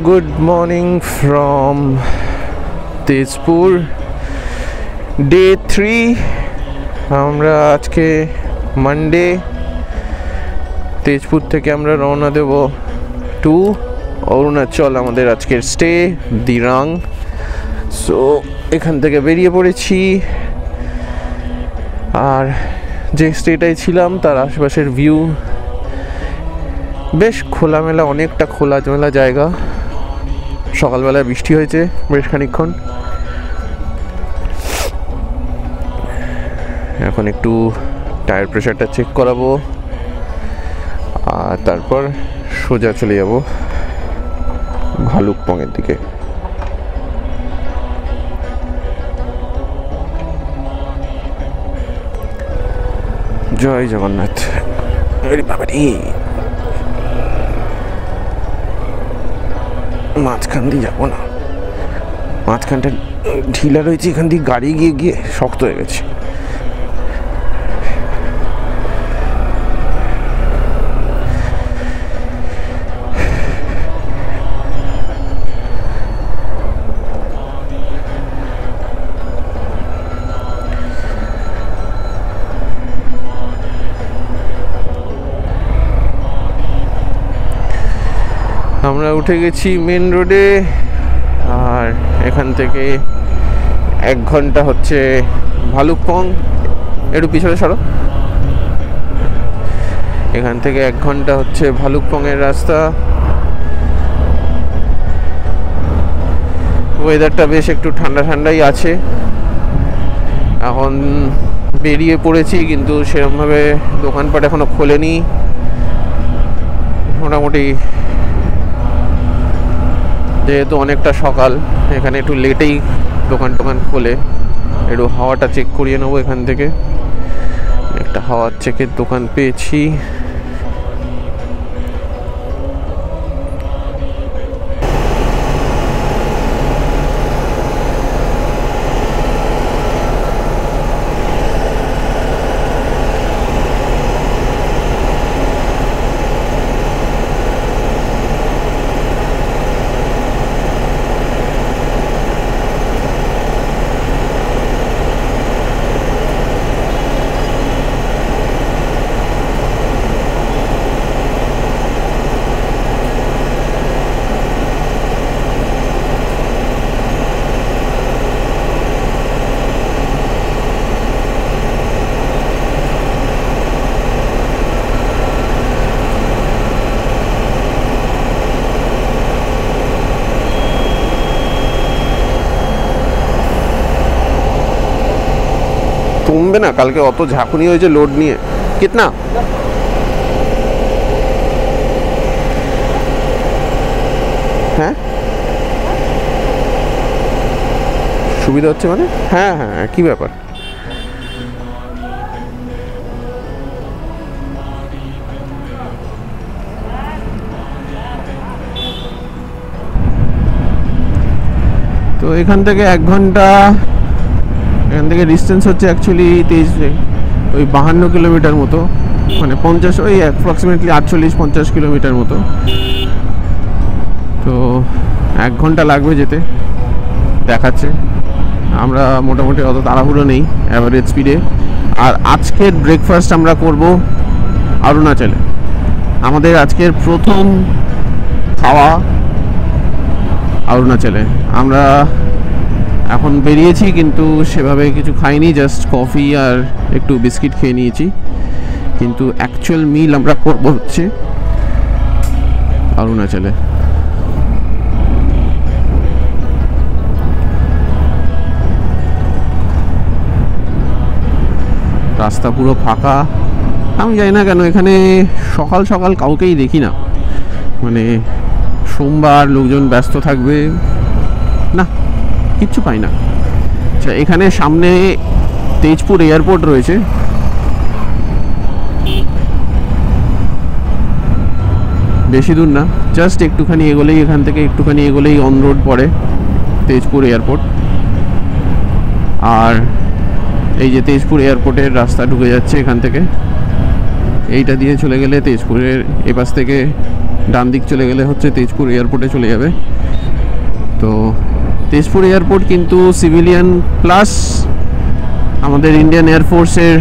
Good morning from Tezpur, day 3। আমরা আজকে Monday, Tezpur থেকে আমরা রওনা দেব টু অরুণাচল। আমাদের আজকের স্টে দিরাং। সো এখান থেকে বেরিয়ে পড়েছি, আর যে স্টেটায় ছিলাম তার আশেপাশের ভিউ বেশ খোলামেলা, অনেকটা খোলামেলা জায়গা। সকালবেলায় বৃষ্টি হয়েছে বেশ খানিকক্ষণ। এখন একটু টায়ার প্রেশারটা চেক করাবো, আর তারপর সোজা চলে যাব ভালুকপংয়ের দিকে। জয় জগন্নাথ। মাঝখান দিয়ে যাবো না, মাঝখানটা ঢিলা রয়েছে, এখান দিয়ে গাড়ি গিয়ে গিয়ে শক্ত হয়ে গেছে। আমরা উঠে গেছি মেন রোডে, আর এখান থেকে 1 ঘন্টা হচ্ছে ভালুকপং। একটু পিছনে সরো। এখান থেকে 1 ঘন্টা হচ্ছে ভালুকপংয়ের রাস্তা। ওয়েদারটা বেশ একটু ঠান্ডা ঠান্ডাই আছে। এখন বেরিয়ে পড়েছি, কিন্তু সেরকমভাবে দোকানপাট এখনো খোলেনি। মোটামুটি যেহেতু অনেকটা সকাল, এখানে একটু লেটেই দোকান টোকান খোলে। একটু হাওয়াটা চেক করিয়ে নেবো এখান থেকে। একটা হাওয়ার চেকের দোকান পেয়েছি। কমবে না, কালকে অত ঝাঁকুনি হয়েছে লোড নিয়ে। কিতনা হ্যাঁ সুবিধা হচ্ছে মানে? হ্যাঁ হ্যাঁ, কি ব্যাপার? তো এখান থেকে 1 ঘন্টা, এখান থেকে ডিস্টেন্স হচ্ছে অ্যাকচুয়ালি 52 কিলোমিটার মতো, মানে 50, ওই অ্যাপ্রক্সিমেটলি 48-50 কিলোমিটার মতো। তো 1 ঘন্টা লাগবে যেতে দেখাচ্ছে। আমরা মোটামুটি অত তাড়াহুড়ো নেই, অ্যাভারেজ স্পিডে। আর আজকের ব্রেকফাস্ট আমরা করব অরুণাচলে। আমাদের আজকের প্রথম খাওয়া অরুণাচলে। আমরা এখন বেরিয়েছি, কিন্তু সেভাবে কিছু খাইনি, জাস্ট কফি আর একটু বিস্কিট খেয়ে নিয়েছি। কিন্তু অ্যাকচুয়াল মিল আমরা করব হচ্ছে অরুণাচলে। রাস্তা পুরো ফাঁকা। আমি জানি না কেন এখানে সকাল সকাল কাউকেই দেখি না, মানে সোমবার লোকজন ব্যস্ত থাকবে না, কিচ্ছু পাই না। আচ্ছা, এখানে সামনে তেজপুর এয়ারপোর্ট রয়েছে। বেশি দূর না, জাস্ট একটুখানি এগোলেই, এখান থেকে একটুখানি এগোলেই অন রোড পড়ে তেজপুর এয়ারপোর্ট। আর এই যে তেজপুর এয়ারপোর্টের রাস্তা ঢুকে যাচ্ছে এখান থেকে, এইটা দিয়ে চলে গেলে তেজপুরের এপাশ থেকে ডান দিক চলে গেলে হচ্ছে তেজপুর এয়ারপোর্টে চলে যাবে। তো তেজপুর এয়ারপোর্ট কিন্তু সিভিলিয়ান প্লাস আমাদের ইন্ডিয়ান এয়ারফোর্সের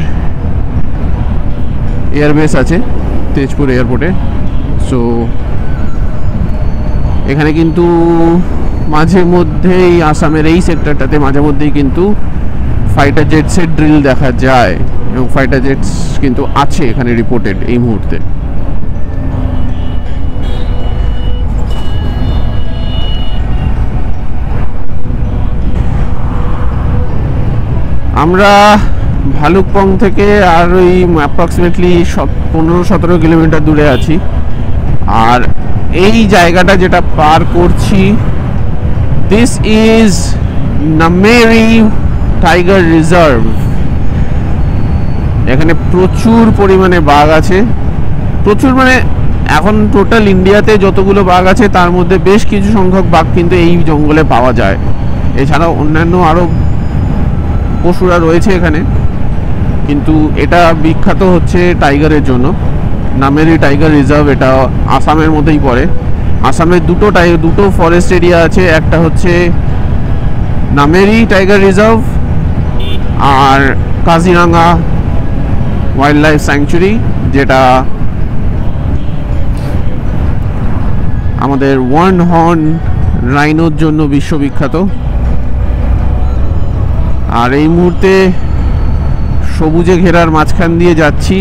এয়ারবেস আছে তেজপুর এয়ারপোর্টে। সো এখানে কিন্তু মাঝে মধ্যেই আসামের এই সেক্টরটাতে মাঝে মধ্যেই কিন্তু ফাইটার জেটসের ড্রিল দেখা যায়, এবং ফাইটার জেটস কিন্তু আছে এখানে রিপোর্টেড এই মুহূর্তে। আমরা ভালুকপং থেকে আর ওই অ্যাপ্রক্সিমেটলি 15-17 কিলোমিটার দূরে আছি। আর এই জায়গাটা যেটা পার করছি, this is Nameri tiger reserve. এখানে প্রচুর পরিমাণে বাঘ আছে, প্রচুর, মানে এখন টোটাল ইন্ডিয়াতে যতগুলো বাঘ আছে তার মধ্যে বেশ কিছু সংখ্যক বাঘ কিন্তু এই জঙ্গলে পাওয়া যায়। এছাড়াও অন্যান্য আরও পশুরা রয়েছে এখানে, কিন্তু এটা বিখ্যাত হচ্ছে টাইগারের জন্য। নামেরি টাইগার রিজার্ভ, এটা আসামের মধ্যেই পড়ে। আসামের দুটো ফরেস্ট এরিয়া আছে, একটা হচ্ছে নামেরি টাইগার রিজার্ভ আর কাজিরাঙ্গা ওয়াইল্ড লাইফ স্যাংচুরি, যেটা আমাদের ওয়ান হর্ন রাইনোর জন্য বিশ্ববিখ্যাত। আর এই মুহূর্তে সবুজে ঘেরার মাঝখান দিয়ে যাচ্ছি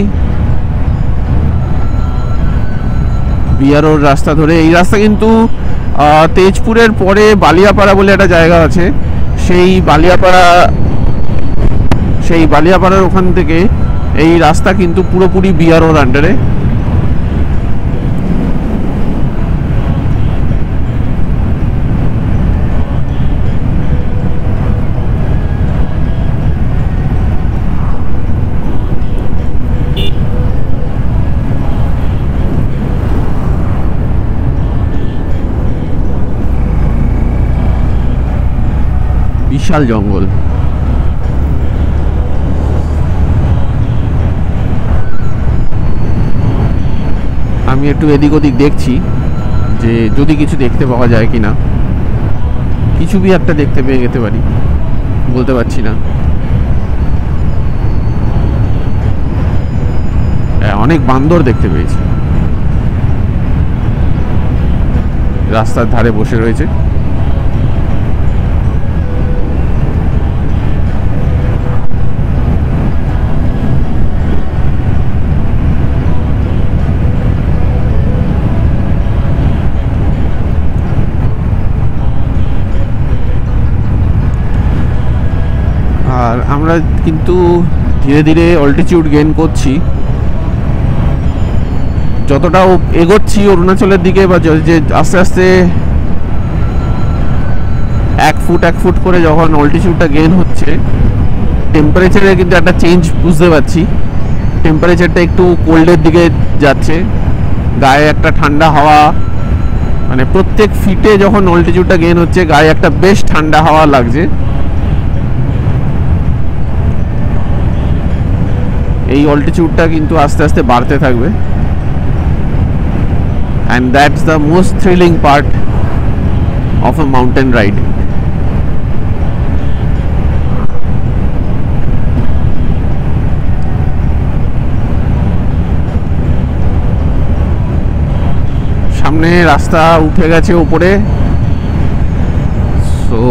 বিয়ারোর রাস্তা ধরে। এই রাস্তা কিন্তু তেজপুরের পরে বালিয়াপাড়া বলে একটা জায়গা আছে, সেই বালিয়াপাড়ার ওখান থেকে এই রাস্তা কিন্তু পুরোপুরি বিয়ারোর আন্ডারে। বিশাল জঙ্গল। আমি একটু এদিক ওদিক দেখছি যে যদি কিছু দেখতে পাওয়া যায় কিনা। কিছু भी একটা দেখতে পেয়ে যেতে পারি, বলতে পারছি না। অনেক বান্দর দেখতে পেয়েছি, রাস্তার ধারে বসে রয়েছে। আর আমরা কিন্তু ধীরে ধীরে অল্টিটিউড গেইন করছি, যতটা এগোচ্ছি অরুণাচলের দিকে, বা যে আস্তে আস্তে 1 ফুট করে যখন অল্টিটিউডটা গেইন হচ্ছে, টেম্পারেচারে কিন্তু একটা চেঞ্জ বুঝতে পারছি। টেম্পারেচারটা একটু কোল্ডের দিকে যাচ্ছে, গায়ে একটা ঠান্ডা হাওয়া, মানে প্রত্যেক ফিটে যখন অল্টিটিউডটা গেইন হচ্ছে গায়ে একটা বেশ ঠান্ডা হাওয়া লাগছে। এই অল্টিটিউডটা কিন্তু আস্তে আস্তে বাড়তে থাকবে, and that's the most thrilling part of a mountain ride. সামনে রাস্তা উঠে গেছে উপরে, সো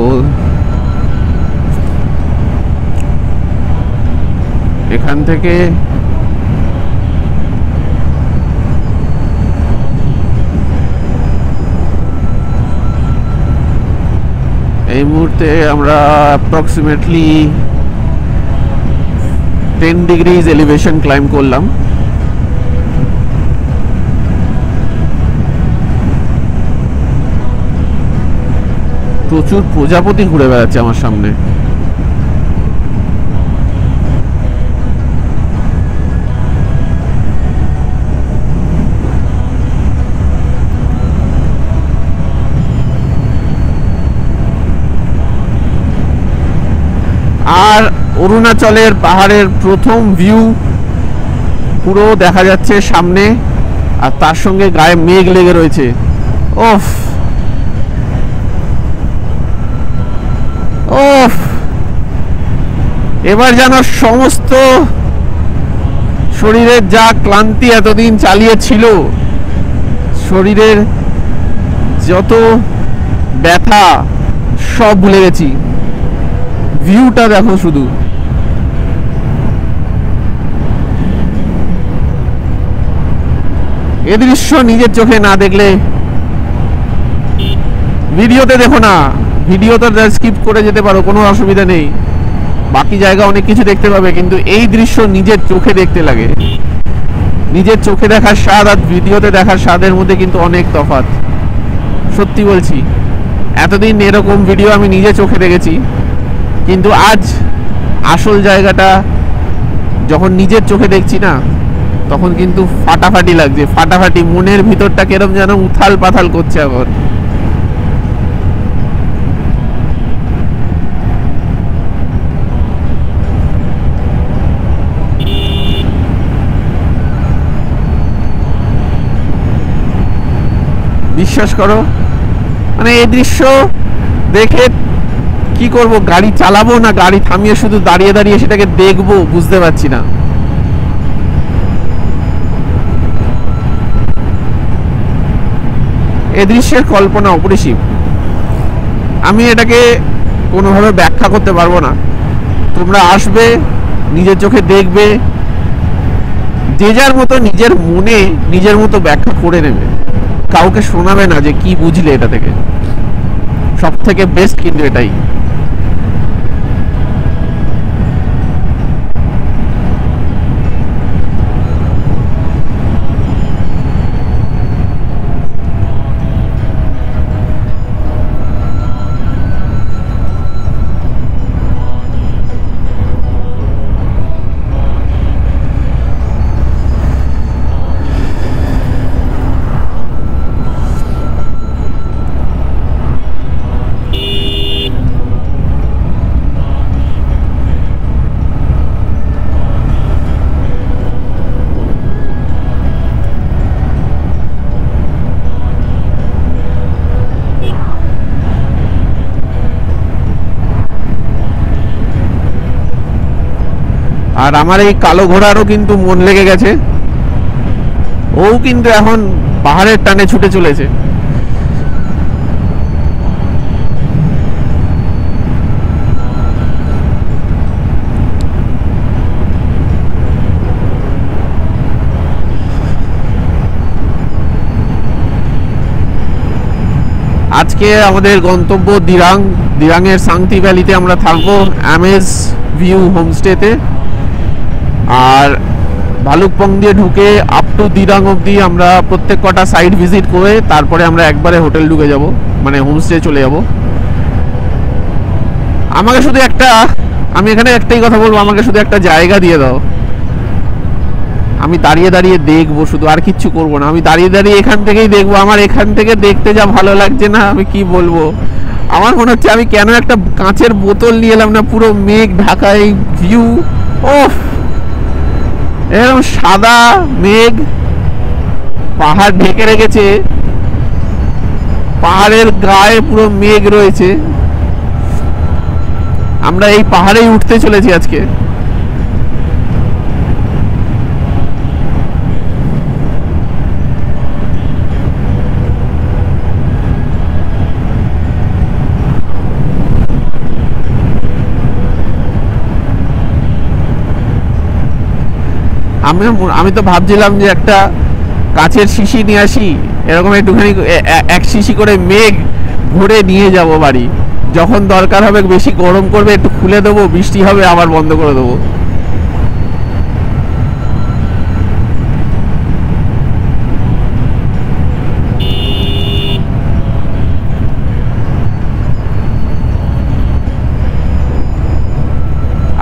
এখান থেকে এই মুহূর্তে আমরা অ্যাপ্রক্সিমেটলি 10 ডিগ্রিজ এলিভেশন ক্লাইম্ব করলাম। প্রচুর প্রজাপতি ঘুরে বেড়াচ্ছে আমার সামনে। আর অরুণাচলের পাহাড়ের প্রথম ভিউ পুরো দেখা যাচ্ছে সামনে, আর তার সঙ্গে গায়ে মেঘ লেগে রয়েছে। ওফ ওফ, এবার যেন সমস্ত শরীরের যা ক্লান্তি এতদিন চালিয়েছিল, শরীরের যত ব্যথা সব ভুলে গেছি। ভিউটা দেখো শুধু, এ দৃশ্য নিজের চোখে না দেখলে, ভিডিওতে দেখো না, ভিডিও তো স্কিপ করে যেতে পারো, কোনো অসুবিধা নেই, বাকি জায়গা অনেক কিছু দেখতে পাবে, কিন্তু এই দৃশ্য নিজের চোখে দেখতে লাগে। নিজের চোখে দেখার স্বাদ আর ভিডিওতে দেখার স্বাদের মধ্যে কিন্তু অনেক তফাৎ। সত্যি বলছি, এতদিন এরকম ভিডিও আমি নিজে চোখে দেখেছি, কিন্তু আজ আসল জায়গাটা যখন নিজের চোখে দেখছি না, তখন কিন্তু ফাটাফাটি লাগছে, ফাটাফাটি, মনের ভিতরটা কেরম যেন উথাল পাথাল করছে এখন। বিশ্বাস করো, মানে এই দৃশ্য দেখে কি করব, গাড়ি চালাবো না গাড়ি থামিয়ে শুধু দাঁড়িয়ে দাঁড়িয়ে সেটাকে দেখবো, বুঝতে পারছি না। এই দৃশ্যের কল্পনা অপরিসীম, আমি এটাকে কোনোভাবে ব্যাখ্যা করতে পারবো না। তোমরা আসবে, নিজের চোখে দেখবে, যে যার মতো নিজের মনে নিজের মতো ব্যাখ্যা করে নেবে, কাউকে শোনাবে না যে কি বুঝলে এটা থেকে। সব থেকে বেস্ট কিন্তু এটাই। আর আমার এই কালো ঘোড়ারও কিন্তু মন লেগে গেছে, ও কিন্তু এখন পাহাড়ের টানে ছুটে চলেছে। আজকে আমাদের গন্তব্য দিরাং। দিরাংয়ের সাংতি ভ্যালিতে আমরা থাকবো, অ্যামেজ ভিউ হোমস্টেতে। আর ভালুকপং দিয়ে ঢুকে আপ টু দিরাং অবধি আমরা প্রত্যেক কটা সাইট ভিজিট করে তারপরে আমরা একবারে হোটেল ঢুকে যাব, মানে হোমস্টে চলে যাব। আমাকে শুধু একটা, আমি এখানে একটাই কথা বলবো, আমাকে শুধু একটা জায়গা দিয়ে দাও, আমি দাঁড়িয়ে দাঁড়িয়ে দেখবো শুধু, আর কিচ্ছু করবো না। আমি দাঁড়িয়ে দাঁড়িয়ে এখান থেকেই দেখবো, আমার এখান থেকে দেখতে যা ভালো লাগছে না, আমি কি বলবো। আমার মনে হচ্ছে আমি কেন একটা কাঁচের বোতল নিয়ে এলাম না, পুরো মেঘ ঢাকা এই ভিউ। ওফ, এরকম সাদা মেঘ, পাহাড় ঢেকে রেখেছে, পাহাড়ের গায়ে পুরো মেঘ রয়েছে। আমরা এই পাহাড়েই উঠতে চলেছি আজকে। আমি তো ভাবছিলাম যে একটা কাঁচের শিশি নিয়ে আসি, এরকম একটুখানি এক শিশি করে মেঘ ভরে নিয়ে যাব বাড়ি, যখন দরকার হবে, বেশি গরম করবে একটু খুলে দেবো, বৃষ্টি হবে আবার বন্ধ করে দেবো।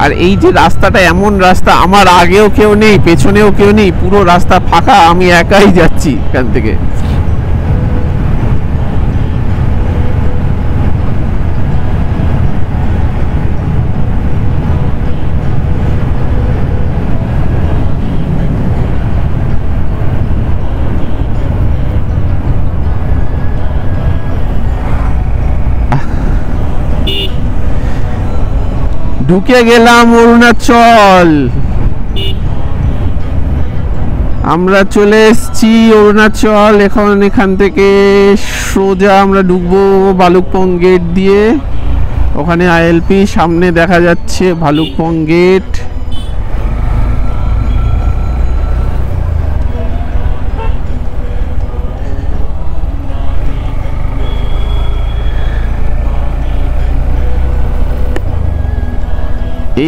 আর এই যে রাস্তাটা, এমন রাস্তা, আমার আগেও কেউ নেই, পেছনেও কেউ নেই, পুরো রাস্তা ফাঁকা, আমি একাই যাচ্ছি এখান থেকে। ঢুকে গেলাম অরুণাচল। আমরা চলে এসেছি অরুণাচল। এখান থেকে সোজা আমরা ঢুকবো ভালুকপং গেট দিয়ে। ওখানে আইএলপি, সামনে দেখা যাচ্ছে ভালুকপং গেট।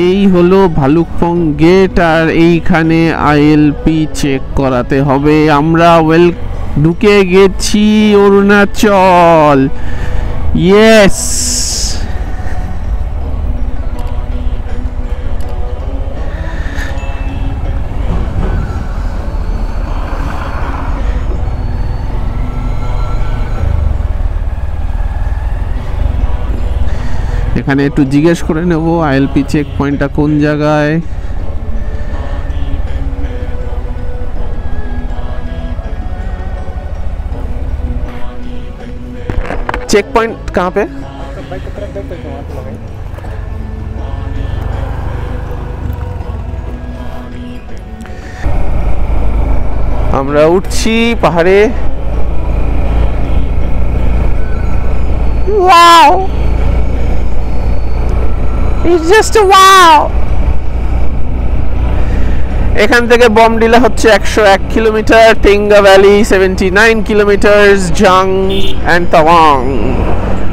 এই হলো ভালুকপং গেট, আর এইখানে আইএলপি চেক করাতে হবে। আমরা ঢুকে গেছি অরুণাচল। ইয়েস, এখানে একটু জিজ্ঞেস করে নেব আইএলপি চেক পয়েন্টটা কোন জায়গায়। चेक पॉइंट कहाँ पे? আমরা উঠছি পাহাড়ে। Wow, it's just wow. এখান থেকে বমডিলা হচ্ছে 101 কিলোমিটার, টেঙ্গা ভ্যালি 79 কিলোমিটার, জাং অ্যান্ড তাওয়াং।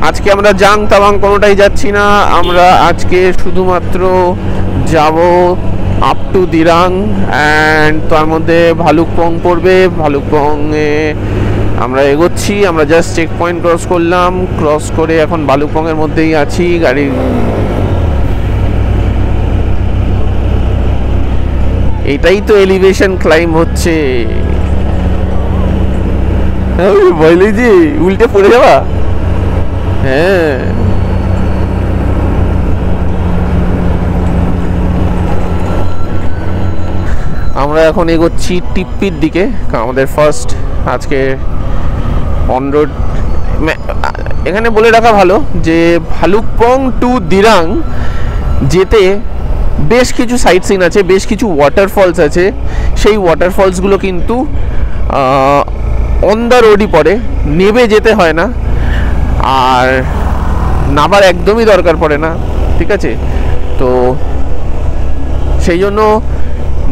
আজকে আমরা জাং তাওয়াং কোনোটাই যাচ্ছি না, আমরা আজকে শুধুমাত্র যাব আপ টু দিরাং, অ্যান্ড তার মধ্যে ভালুকপং পড়বে। ভালুকপংয়ে আমরা এগোচ্ছি। আমরা জাস্ট চেক পয়েন্ট ক্রস করলাম, ক্রস করে এখন ভালুকপংয়ের মধ্যেই আছি। গাড়ি এটাই তো এলিভেশন ক্লাইম্ব হচ্ছে। বলি যে উল্টে পড়ে যাবা। হ্যাঁ, আমরা এখন এগোচ্ছি টিপ্পির দিকে। আমাদের ফার্স্ট আজকে অন রোড। এখানে বলে রাখা ভালো যে ভালুকপং টু দিরাং যেতে বেশ কিছু সাইট সিন আছে, বেশ কিছু ওয়াটারফলস আছে। সেই ওয়াটারফলসগুলো কিন্তু অন দ্য রোডই পড়ে, নেবে যেতে হয় না, আর নাবার একদমই দরকার পড়ে না। ঠিক আছে, তো সেই জন্য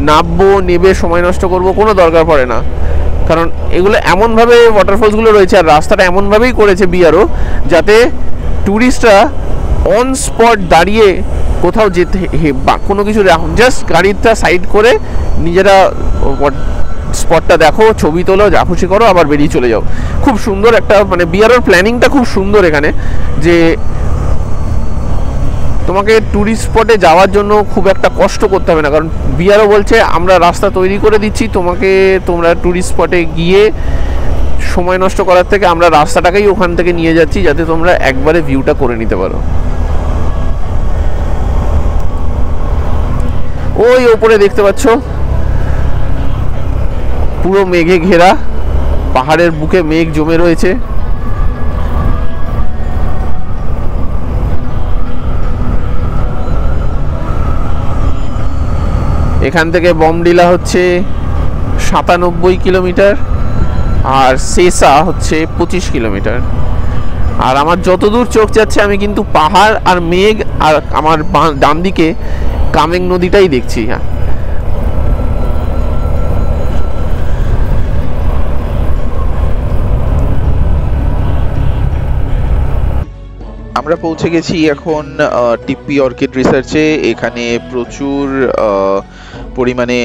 নামবো, নেবে, সময় নষ্ট করবো কোনো দরকার পড়ে না। কারণ এগুলো এমনভাবে ওয়াটারফলসগুলো রয়েছে, আর রাস্তাটা এমনভাবেই করেছে বিআরও, যাতে ট্যুরিস্টরা অন স্পট দাঁড়িয়ে কোথাও যেতে বা কোনো কিছু জাস্ট গাড়িটা সাইড করে নিজেরা স্পটটা দেখো, ছবি তোলো, যা খুশি করো, আবার বেরিয়ে চলে যাও। খুব সুন্দর একটা, মানে বিআরওর প্ল্যানিংটা খুব সুন্দর এখানে, যে তোমাকে ট্যুরিস্ট স্পটে যাওয়ার জন্য খুব একটা কষ্ট করতে হবে না। কারণ বিআরও বলছে আমরা রাস্তা তৈরি করে দিচ্ছি, তোমরা ট্যুরিস্ট স্পটে গিয়ে সময় নষ্ট করার থেকে আমরা রাস্তাটাকেই ওখান থেকে নিয়ে যাচ্ছি, যাতে তোমরা একবারে ভিউটা করে নিতে পারো। ওই ওপরে দেখতে পাচ্ছ পুরো মেঘে ঘেরা, পাহাড়ের বুকে মেঘ জমে রয়েছে। এখান থেকে বমডিলা হচ্ছে 97 কিলোমিটার, আর সেসা হচ্ছে 25 কিলোমিটার। আর আমার যতদূর চোখ যাচ্ছে আমি কিন্তু পাহাড় আর মেঘ, আর আমার ডান দিকে কামেং নদীটাই দেখছি। হ্যাঁ, আমরা পৌঁছে গেছি এখন টিপ্পি অর্কিড রিসার্চে। এখানে প্রচুর পরিমাণে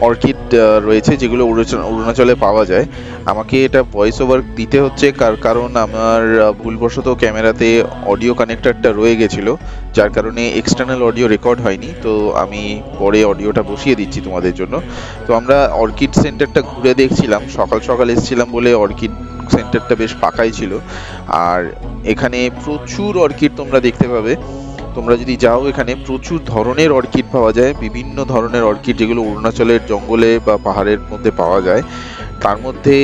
অর্কিড রয়েছে যেগুলো অরুণাচলে পাওয়া যায়। আমাকে এটা ভয়েস ওভার দিতে হচ্ছে কারণ আমার ভুলবশত ক্যামেরাতে অডিও কানেক্টরটা রয়ে গেছিলো, যার কারণে এক্সটার্নাল অডিও রেকর্ড হয়নি। তো আমি পরে অডিওটা বসিয়ে দিচ্ছি তোমাদের জন্য। তো আমরা অর্কিড সেন্টারটা ঘুরে দেখছিলাম, সকাল সকাল এসেছিলাম বলে অর্কিড সেন্টারটা বেশ ফাঁকাই ছিল। আর এখানে প্রচুর অর্কিড তোমরা দেখতে পাবে। তোমরা যদি যাও, এখানে প্রচুর ধরনের অর্কিড পাওয়া যায়, বিভিন্ন ধরনের অর্কিড যেগুলো অরুণাচলের জঙ্গলে বা পাহাড়ের মধ্যে পাওয়া যায়। তার মধ্যে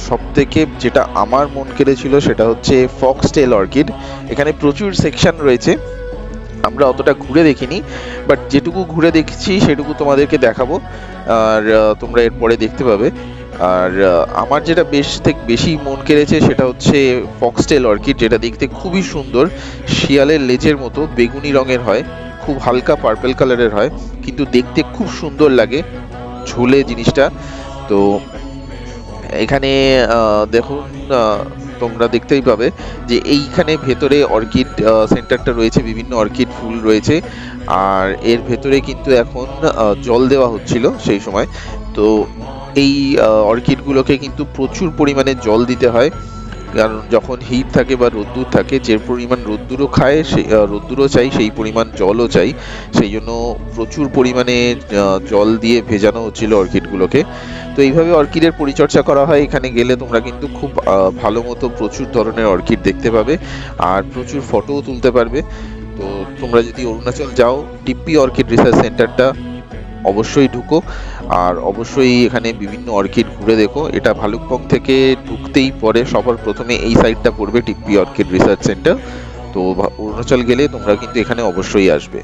সবথেকে যেটা আমার মন কেড়েছিল সেটা হচ্ছে ফক্সটেল অর্কিড। এখানে প্রচুর সেকশন রয়েছে, আমরা অতটা ঘুরে দেখিনি, বাট যেটুকু ঘুরে দেখছি সেটুকু তোমাদেরকে দেখাবো, আর তোমরা এরপরে দেখতে পাবে। আর আমার যেটা বেশি মন কেড়েছে সেটা হচ্ছে ফক্সটেল অর্কিড, যেটা দেখতে খুবই সুন্দর, শিয়ালের লেজের মতো বেগুনি রঙের হয়, খুব হালকা পার্পল কালারের হয়, কিন্তু দেখতে খুব সুন্দর লাগে ঝুলে জিনিসটা। তো এখানে দেখুন, তোমরা দেখতেই পাবে যে এইখানে ভেতরে অর্কিড সেন্টারটা রয়েছে, বিভিন্ন অর্কিড ফুল রয়েছে, আর এর ভেতরে কিন্তু এখন জল দেওয়া হচ্ছিল সেই সময়। তো এই অর্কিডগুলোকে কিন্তু প্রচুর পরিমাণে জল দিতে হয়, কারণ যখন হিট থাকে বা রোদ্দুর থাকে, যে পরিমাণ রোদ্দুরও খায় সেই রোদ্দুরও চাই, সেই পরিমাণ জলও চাই, সেই জন্য প্রচুর পরিমাণে জল দিয়ে ভেজানো হচ্ছিল অর্কিডগুলোকে। তো এইভাবে অর্কিডের পরিচর্যা করা হয়। এখানে গেলে তোমরা কিন্তু খুব ভালো মতো প্রচুর ধরনের অর্কিড দেখতে পাবে আর প্রচুর ফটোও তুলতে পারবে। তো তোমরা যদি অরুণাচল যাও, টিপ্পি অর্কিড রিসার্চ সেন্টারটা অবশ্যই ঢুকো, আর অবশ্যই এখানে বিভিন্ন অর্কিড ঘুরে দেখো। এটা ভালুকপং থেকে ঢুকতেই পরে সবার প্রথমে এই সাইডটা পড়বে, টিপ্পি অর্কিড রিসার্চ সেন্টার। তো অরুণাচল গেলে তোমরা কিন্তু এখানে অবশ্যই আসবে।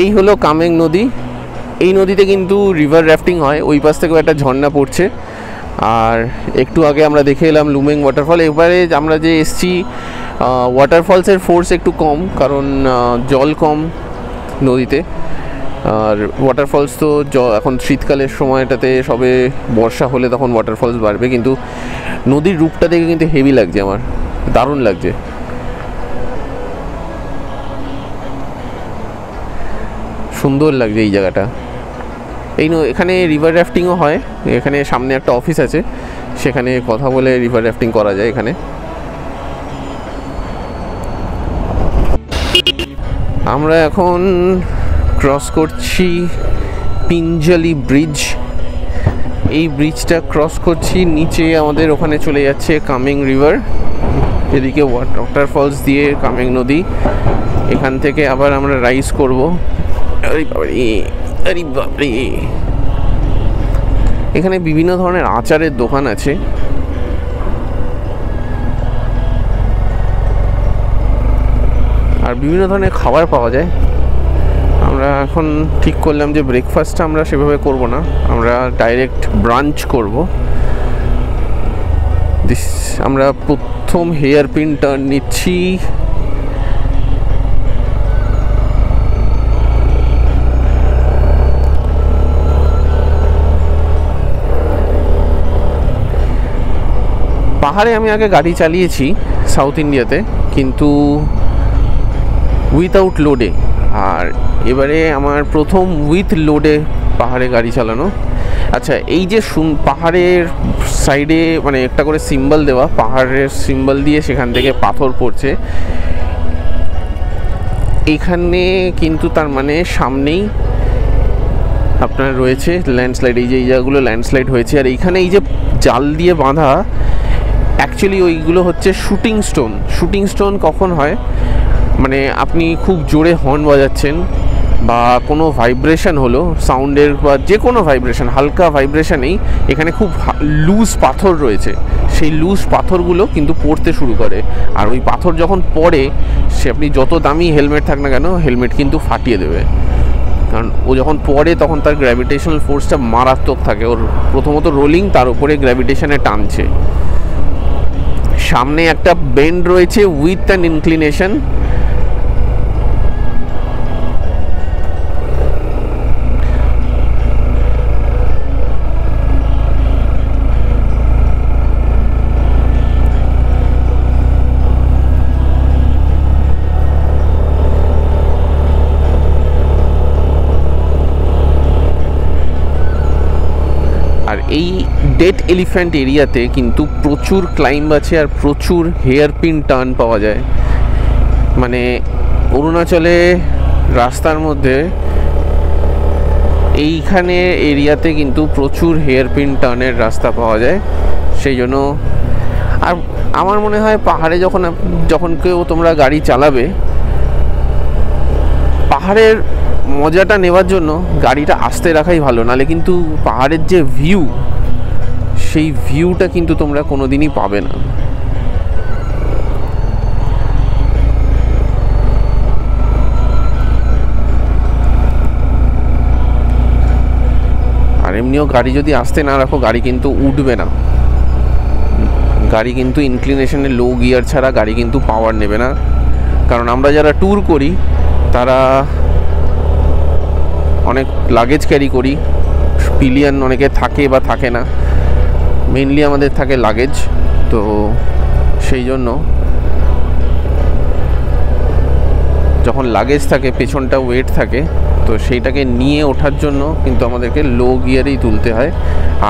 এই হলো কামেং নদী। এই নদীতে কিন্তু রিভার রাফটিং হয়, ওই পাশ থেকেও একটা ঝর্ণা পড়ছে। আর একটু আগে আমরা দেখে এলাম লুমেং ওয়াটারফল। এবারে আমরা যে এসছি, ওয়াটারফলসের ফোর্স একটু কম, কারণ জল কম নদীতে। আর ওয়াটারফলস তো এখন শীতকালের সময়টাতে, সবে বর্ষা হলে তখন ওয়াটারফলস বাড়বে, কিন্তু নদীর রূপটা দেখে কিন্তু হেভি লাগছে, আমার দারুণ লাগছে। সুন্দর লাগছে এই জায়গাটা। এখানে রিভার রাফটিংও হয়। এখানে সামনে একটা অফিস আছে, সেখানে কথা বলে রিভার রাফটিং করা যায় এখানে। আমরা এখন ক্রস করছি পিঞ্জালি ব্রিজ। এই ব্রিজটা ক্রস করছি, নিচে আমাদের ওখানে চলে যাচ্ছে কামেং রিভার, এদিকে ওয়াটারফলস দিয়ে কামেং নদী। এখান থেকে আবার আমরা রাইজ করব। এখানে বিভিন্ন ধরনের আচারের দোকান আছে। আর বিভিন্ন ধরনের খাবার পাওয়া যায়। আমরা এখন ঠিক করলাম যে ব্রেকফাস্টটা আমরা সেভাবে করব না, আমরা ডাইরেক্ট ব্রাঞ্চ করব। আমরা প্রথম হেয়ার পিন টার্ন নিচ্ছি। পাহাড়ে আমি আগে গাড়ি চালিয়েছি সাউথ ইন্ডিয়াতে, কিন্তু উইথাউট লোডে, আর এবারে আমার প্রথম উইথ লোডে পাহাড়ে গাড়ি চালানো। আচ্ছা, এই যে পাহাড়ের সাইডে মানে একটা করে সিম্বল দেওয়া, পাহাড়ের সিম্বল দিয়ে সেখান থেকে পাথর পড়ছে, এখানে কিন্তু তার মানে সামনেই আপনার রয়েছে ল্যান্ডস্লাইড। এই যে এই জায়গাগুলো ল্যান্ডস্লাইড হয়েছে, আর এইখানে এই যে জাল দিয়ে বাঁধা, অ্যাকচুয়ালি ওইগুলো হচ্ছে শুটিং স্টোন। শুটিং স্টোন কখন হয়, মানে আপনি খুব জোরে হর্ন বাজাচ্ছেন বা কোনো ভাইব্রেশন হলো সাউন্ডের, বা যে কোনো ভাইব্রেশন, হালকা ভাইব্রেশনেই এখানে খুব লুজ পাথর রয়েছে, সেই লুজ পাথরগুলো কিন্তু পড়তে শুরু করে। আর ওই পাথর যখন পড়ে, সে আপনি যত দামি হেলমেট থাক না কেন, হেলমেট কিন্তু ফাটিয়ে দেবে। কারণ ও যখন পড়ে তখন তার গ্র্যাভিটেশনাল ফোর্সটা মারাত্মক থাকে, ওর প্রথমত রোলিং, তার উপরে গ্র্যাভিটেশনে টানছে। সামনে একটা বেন্ড রয়েছে উইথ অ্যান ইনক্লিনেশন, আর এই ডেড এলিফ্যান্ট এরিয়াতে কিন্তু প্রচুর ক্লাইম্ব আছে আর প্রচুর হেয়ার পিন টার্ন পাওয়া যায়। মানে অরুণাচলে রাস্তার মধ্যে এইখানে এরিয়াতে কিন্তু প্রচুর হেয়ার পিন টার্নের রাস্তা পাওয়া যায়। সেই জন্য আর আমার মনে হয় পাহাড়ে যখন কেউ তোমরা গাড়ি চালাবে, পাহাড়ের মজাটা নেওয়ার জন্য গাড়িটা আস্তে রাখাই ভালো, নাহলে কিন্তু পাহাড়ের যে ভিউ, সেই ভিউটা কিন্তু তোমরা কোনোদিনই পাবে না। আর এমনিও গাড়ি যদি আস্তে না রাখো, গাড়ি কিন্তু উঠবে না। গাড়ি কিন্তু ইনক্লিনেশনে লো গিয়ার ছাড়া গাড়ি কিন্তু পাওয়ার নেবে না। কারণ আমরা যারা ট্যুর করি তারা অনেক লাগেজ ক্যারি করি, পিলিয়ন অনেকে থাকে বা থাকে না, মেইনলি আমাদের থাকে লাগেজ। তো সেই জন্য যখন লাগেজ থাকে, পেছনটা ওয়েট থাকে, তো সেইটাকে নিয়ে ওঠার জন্য কিন্তু আমাদেরকে লো গিয়ারেই তুলতে হয়।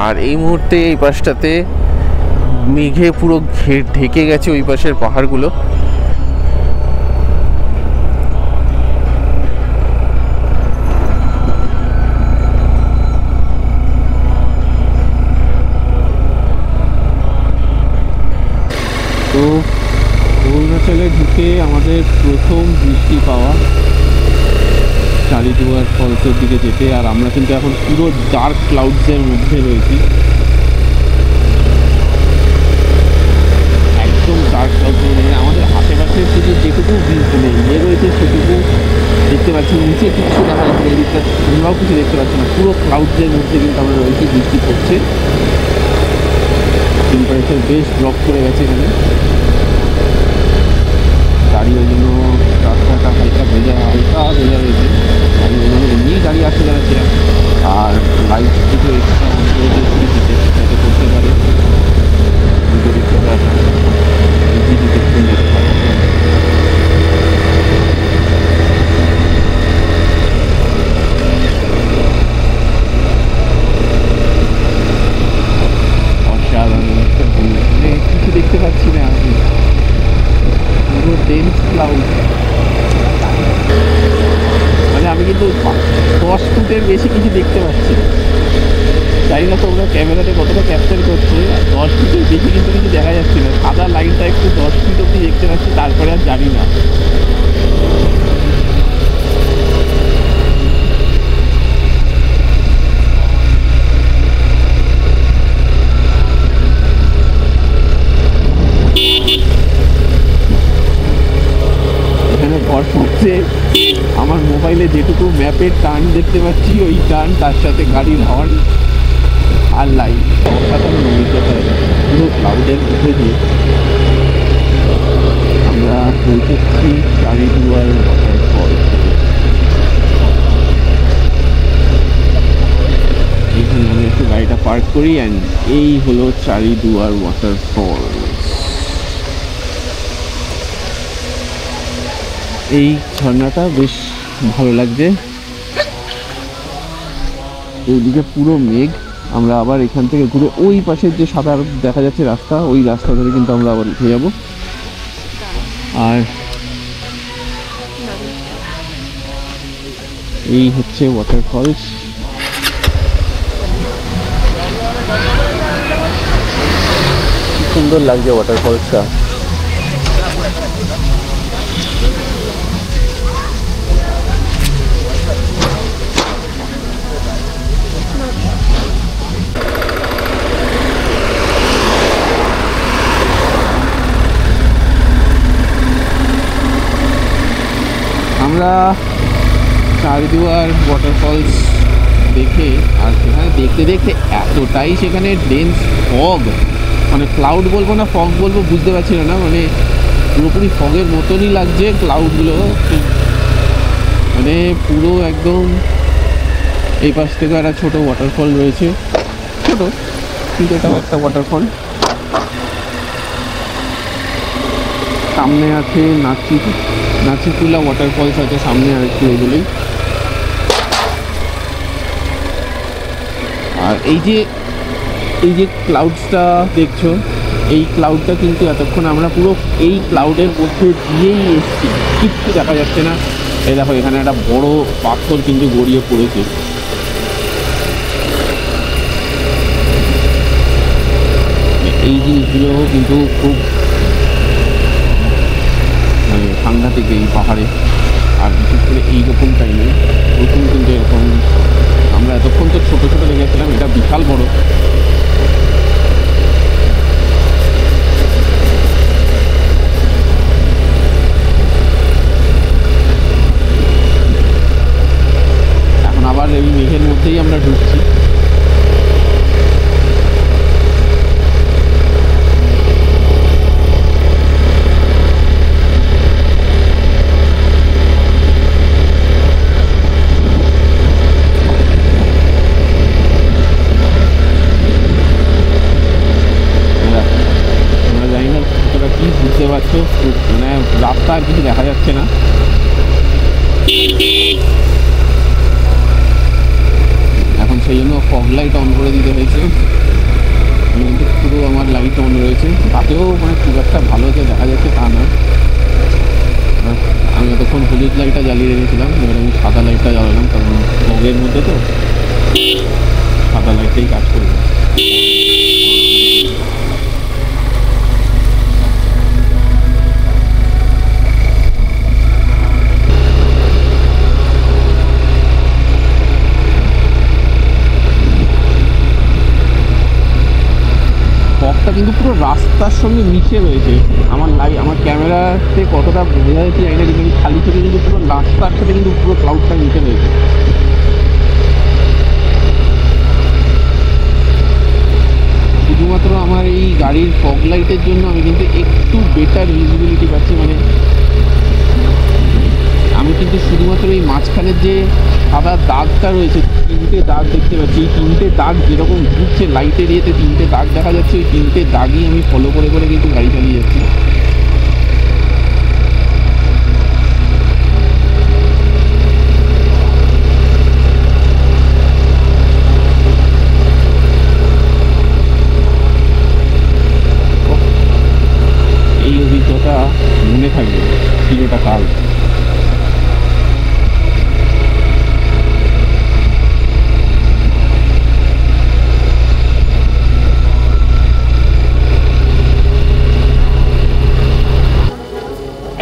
আর এই মুহূর্তে এই পাশটাতে মেঘে পুরো ঢেকে গেছে ওই পাশের পাহাড়গুলো। তো অরুণাচলে ঢুকে আমাদের প্রথম বৃষ্টি পাওয়া চারিদুয়ার ফলসের দিকে যেতে, আর আমরা কিন্তু এখন পুরো ডার্ক ক্লাউডসের মধ্যে রয়েছি, একদম ডার্ক ক্লাউডসের মধ্যে। আমাদের আশেপাশে শুধু যেটুকু ইয়ে রয়েছে সেটুকু দেখতে পাচ্ছি, নিচে কিছু দেখা যাচ্ছে, এদিকটা আমরাও কিছু দেখতে পাচ্ছি না। পুরো ক্লাউডসের মধ্যে কিন্তু আমরা রয়েছি, বৃষ্টি পড়ছে, টেম্পারেচার বেশ ড্রপ করে গেছে এখানে। গাড়ি ওই জন্য রাস্তাটা হালকা ভেজা রয়েছে, গাড়ি ওই জন্য এমনিই গাড়ি আসতে যাচ্ছে। আর লাইট কিছু এক্সট্রা যাতে করতে পারে, দুটো রিক্সাটা ইজি ডিটেকশন যেতে পারে। কিছু দেখতে পাচ্ছি না আমি, পুরো ডেন্স ক্লাউড। মানে আমি কিন্তু 10 ফুটের বেশি কিছু দেখতে পাচ্ছি না, জানি না তোমরা ক্যামেরাতে কতটা ক্যাপচার করছে। 10 ফুটের বেশি কিন্তু কিছু দেখা যাচ্ছে না, সাদা লাইনটা একটু 10 ফিট অব্দি দেখতে পাচ্ছি, তারপরে আর জানি না। আমার মোবাইলে যেটুকু ম্যাপের টার্ন দেখতে পাচ্ছি, ওই টার্ন, তার সাথে গাড়ির হর্ন আর লাইট, অসাধারণ অভিজ্ঞতা। পুরো ক্লাউডের মধ্যে দিয়ে আমরা পৌঁছেছি চারিদুয়ার ওয়াটারফল। এইখানে আমি একটু গাড়িটা পার্ক করি, অ্যান্ড এই হলো চারিদুয়ার ওয়াটারফল। এই ঝর্ণাটা বেশ ভালো লাগছে। এইদিকে পুরো মেঘ। আমরা আবার এখান থেকে ঘুরে ওই পাশের যে সাদা দেখা যাচ্ছে রাস্তা, ওই রাস্তা ধরে কিন্তু আমরা আবার উঠে যাব। আর এই হচ্ছে ওয়াটারফলস। সুন্দর লাগছে ওয়াটারফলসটা। আমরা চারদুয়ার ওয়াটারফলস দেখে আর সেখানে দেখতে দেখতে এতটাই সেখানে ডেন্স ফগ, মানে ক্লাউড বলবো না ফগ বলবো বুঝতে পারছি না, মানে পুরোপুরি ফগের মতনই লাগছে ক্লাউডগুলো, মানে পুরো একদম। এই পাশ থেকে একটা ছোটো ওয়াটারফল রয়েছে, ছোট কিন্তু এটাও একটা ওয়াটারফল। সামনে আছে নাচিকুলা ওয়াটারফলস আছে সামনে, আর একটু এগুলোই। আর এই যে ক্লাউডসটা দেখছো, এই ক্লাউডটা কিন্তু এতক্ষণ আমরা পুরো এই ক্লাউডের মধ্যে দিয়েই এসেছি, কিচ্ছু দেখা যাচ্ছে না। এই দেখো এখানে একটা বড় পাথর কিন্তু গড়িয়ে পড়েছে। এই জিনিসগুলো কিন্তু খুব মানে সাংঘাতিক এই পাহাড়ে। আর বিশেষ করে এইরকম টাইমে প্রথম কিন্তু এরকম, আমরা এতক্ষণ তো ছোটো ছোটো দেখেছিলাম, এটা বিশাল বড়। এখন আবার এই মেঘের মধ্যেই আমরা ঢুকছি। বুঝতে পারছো, মানে রাস্তা আর কিছু দেখা যাচ্ছে না। এখন সেই জন্য ফগ লাইট অন করে দিতে হয়েছে, কিন্তু পুরো আমার লাইট অন রয়েছে, তাতেও মানে খুব একটা ভালো যে দেখা যাচ্ছে তা না। আমি এতক্ষণ হলুদ লাইটটা জ্বালিয়ে রেখেছিলাম, এবার আমি সাদা লাইটটা জ্বালালাম, কারণ ফগের মধ্যে তো সাদা লাইটটাই কাজ করবে। ফগটা কিন্তু পুরো রাস্তার সঙ্গে মিশে রয়েছে। আমার ক্যামেরাতে কতটা বোঝা যাচ্ছে জানি না, কিন্তু আমি খালি থেকে কিন্তু পুরো রাস্তার সাথে কিন্তু পুরো ক্লাউডটা মিশে রয়েছে। শুধুমাত্র আমার এই গাড়ির ফগ লাইটের জন্য আমি কিন্তু একটু বেটার ভিজিবিলিটি পাচ্ছি, মানে আমি কিন্তু শুধুমাত্র এই মাঝখানের যে সাদা দাগটা রয়েছে, তিনটে দাগ দেখতে পাচ্ছি, এই তিনটে দাগ যেরকম ঘুরছে লাইটের ইয়েতে তিনটে দাগ দেখা যাচ্ছে, ওই তিনটে দাগই আমি ফলো করে করে কিন্তু গাড়ি চালিয়ে যাচ্ছি। এই অভিজ্ঞতা মনে থাকবে চিরটা কাল।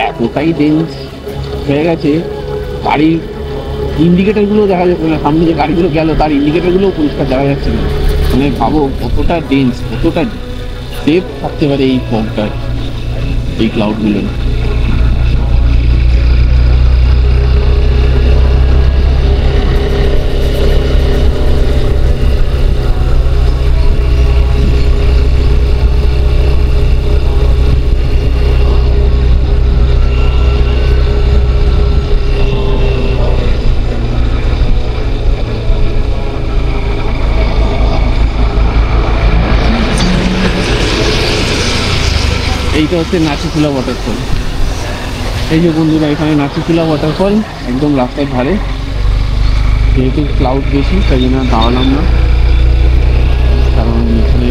এতটাই ডেন্স হয়ে গেছে, গাড়ির ইন্ডিকেটারগুলো দেখা যাচ্ছে না, সামনে যে গাড়িগুলো গেল তার ইন্ডিকেটারগুলোও পরিষ্কার দেখা যাচ্ছে না। মানে ভাবো কতটা ডেন্স, কতটা ডেপ থাকতে পারে এই ফগটার, এই ক্লাউডগুলো। এইটা হচ্ছে নাচিকুলা ওয়াটারফল। এই যে বন্ধুরা, এখানে নাচিকুলা ওয়াটারফল একদম রাস্তার ধারে। যেহেতু ক্লাউড বেশি তাই জন্য দাঁড়ালাম না, কারণ এখানে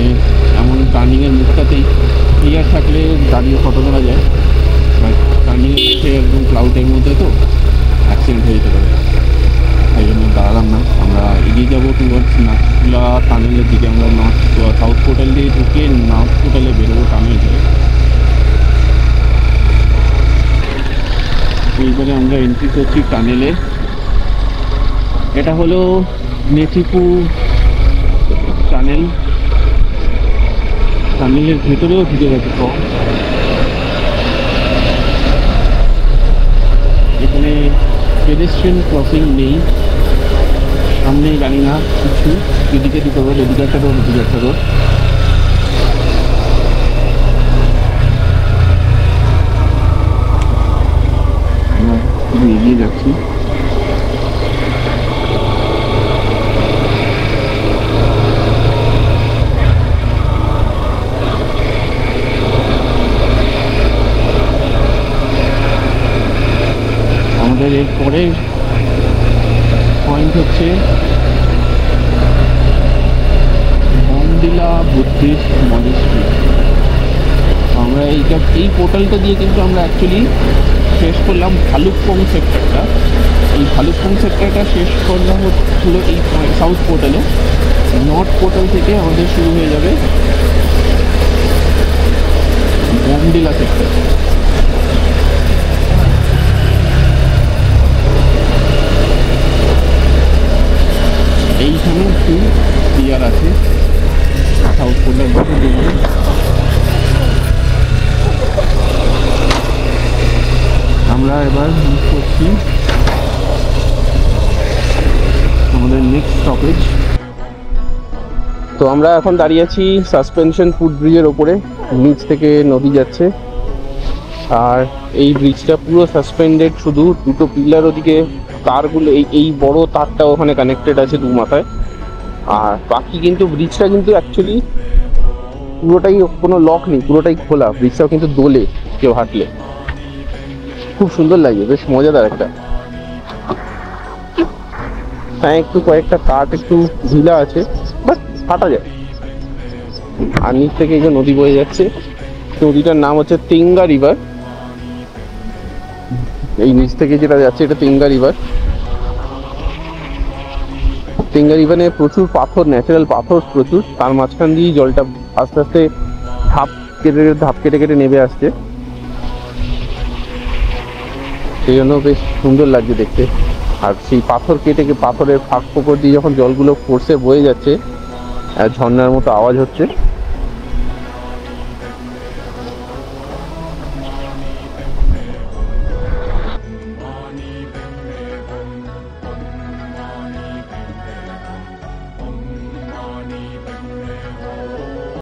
এমন টার্নিংয়ের মুখটাতেই ক্লিয়ার থাকলে দাঁড়িয়ে ফটো তোলা যায়, বাট টার্নিংয়ের মুখে একদম ক্লাউডের মধ্যে তো অ্যাক্সিডেন্ট হয়ে যেতে পারে, তাই জন্য দাঁড়ালাম না। আমরা এগিয়ে যাবো টুয়ার্ডস নাচিকুলা টানেলের দিকে। আমরা সাউথ পোর্টাল দিয়ে ঢুকে নর্থ পোর্টালে বেরোবো টানেল থেকে। এইবারে আমরা এন্ট্রি করছি টানেলে। এটা হলো নেটিপু টানেল। টানেলের ভেতরেও ঢুকে গেছে তো। এখানে পেডেস্ট্রিয়ান ক্রসিং নেই, সামনে জানি না কিছু। এদিকে দুটো রোড, এদিকে একটা রোড, এদিকে একটা রোড। আমরা শুধু এগিয়ে যাচ্ছি। আমাদের এর পরের পয়েন্ট হচ্ছে বমডিলা বুদ্ধিস্ট মনেস্ট্রি। আমরা এই পোর্টালটা দিয়ে কিন্তু আমরা অ্যাকচুয়ালি শেষ করলাম ভালুকপং সেক্টরটা। এই ভালুকপং সেক্টরটা শেষ করলাম হলো এই সাউথ পোর্টালে। নর্থ পোর্টাল থেকে আমাদের শুরু হয়ে যাবে বমডিলা সেক্টর। এইখানে একটু ক্লিয়ার আছে সাউথ পোর্টাল থেকে। আমরা এবার মুভ করছি আমাদের নেক্সট স্টপেজ। তো আমরা এখন দাঁড়িয়ে আছি সাসপেনশন ফুট ব্রিজের ওপরে, নিচ থেকে নদী যাচ্ছে। আর এই ব্রিজটা পুরো সাসপেন্ডেড, শুধু দুটো পিলার ওদিকে তারগুলো, এই বড় তারটা ওখানে কানেক্টেড আছে দু মাথায়। আর বাকি কিন্তু ব্রিজটা কিন্তু অ্যাকচুয়ালি পুরোটাই, কোনো লক নেই, পুরোটাই খোলা। ব্রিজটাও কিন্তু দোলে কেউ হাঁটলে, খুব সুন্দর লাগে, বেশ মজাদার একটা। হ্যাঁ, একটু কয়েকটা কাঠ একটু ঢিলা আছে, বাট হাঁটা যায়। আর নিচ থেকে এই যে নদী বয়ে যাচ্ছে, নদীটার নাম হচ্ছে তেঙ্গা রিভার। এই নিচ থেকে যেটা যাচ্ছে এটা তেঙ্গা রিভার। তেঙ্গা রিভারে প্রচুর পাথর, ন্যাচারাল পাথর প্রচুর, তার মাঝখান দিয়েই জলটা আস্তে আস্তে ধাপ কেটে কেটে নেমে আসছে। সেই জন্য বেশ সুন্দর লাগছে দেখতে। আর সেই পাথর কেটে পাথরের ফাঁক ফোকর দিয়ে যখন জলগুলো ফোর্সে বয়ে যাচ্ছে, ঝর্ণার মতো আওয়াজ হচ্ছে।